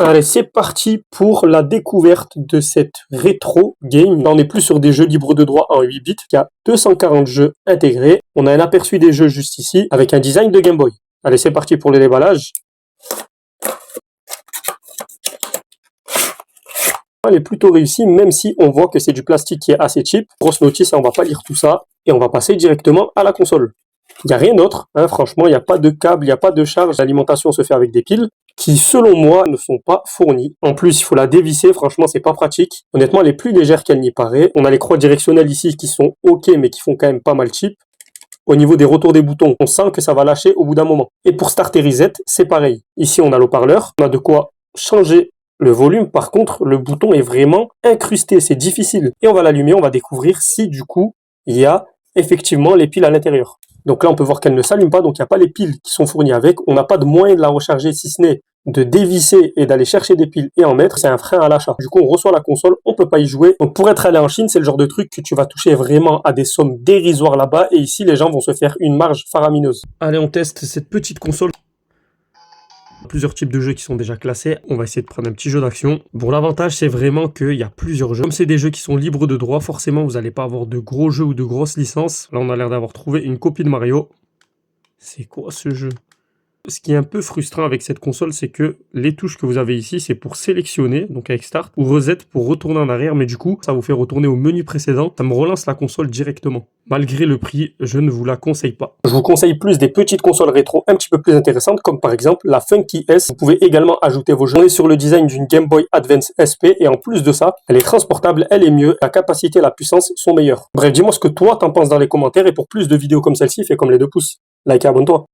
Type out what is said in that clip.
Allez, c'est parti pour la découverte de cette rétro game. Là, on n'est plus sur des jeux libres de droit en 8 bits. Il y a 240 jeux intégrés. On a un aperçu des jeux juste ici avec un design de Game Boy. Allez, c'est parti pour le déballage. Elle est plutôt réussie, même si on voit que c'est du plastique qui est assez cheap. Grosse notice, on va pas lire tout ça. Et on va passer directement à la console. Il n'y a rien d'autre, hein, franchement, il n'y a pas de câble, il n'y a pas de charge. L'alimentation se fait avec des piles qui, selon moi, ne sont pas fournies. En plus, il faut la dévisser, franchement, c'est pas pratique. Honnêtement, elle est plus légère qu'elle n'y paraît. On a les croix directionnelles ici qui sont ok, mais qui font quand même pas mal cheap. Au niveau des retours des boutons, on sent que ça va lâcher au bout d'un moment. Et pour Start et Reset, c'est pareil. Ici, on a l'haut-parleur, on a de quoi changer le volume. Par contre, le bouton est vraiment incrusté, c'est difficile. Et on va l'allumer, on va découvrir si, du coup, il y a effectivement les piles à l'intérieur. Donc là, on peut voir qu'elle ne s'allume pas, donc il n'y a pas les piles qui sont fournies avec. On n'a pas de moyen de la recharger, si ce n'est de dévisser et d'aller chercher des piles et en mettre. C'est un frein à l'achat. Du coup, on reçoit la console, on peut pas y jouer. Donc pour être allé en Chine, c'est le genre de truc que tu vas toucher vraiment à des sommes dérisoires là-bas. Et ici, les gens vont se faire une marge faramineuse. Allez, on teste cette petite console. Plusieurs types de jeux qui sont déjà classés. On va essayer de prendre un petit jeu d'action. Bon, l'avantage, c'est vraiment qu'il y a plusieurs jeux. Comme c'est des jeux qui sont libres de droit, forcément, vous n'allez pas avoir de gros jeux ou de grosses licences. Là, on a l'air d'avoir trouvé une copie de Mario. C'est quoi ce jeu? Ce qui est un peu frustrant avec cette console, c'est que les touches que vous avez ici, c'est pour sélectionner, donc avec Start, ou Reset pour retourner en arrière, mais du coup, ça vous fait retourner au menu précédent. Ça me relance la console directement. Malgré le prix, je ne vous la conseille pas. Je vous conseille plus des petites consoles rétro un petit peu plus intéressantes, comme par exemple la Funky S. Vous pouvez également ajouter vos jeux. On est sur le design d'une Game Boy Advance SP, et en plus de ça, elle est transportable, elle est mieux, la capacité et la puissance sont meilleures. Bref, dis-moi ce que toi t'en penses dans les commentaires, et pour plus de vidéos comme celle-ci, fais comme les 2 pouces. Like et abonne-toi.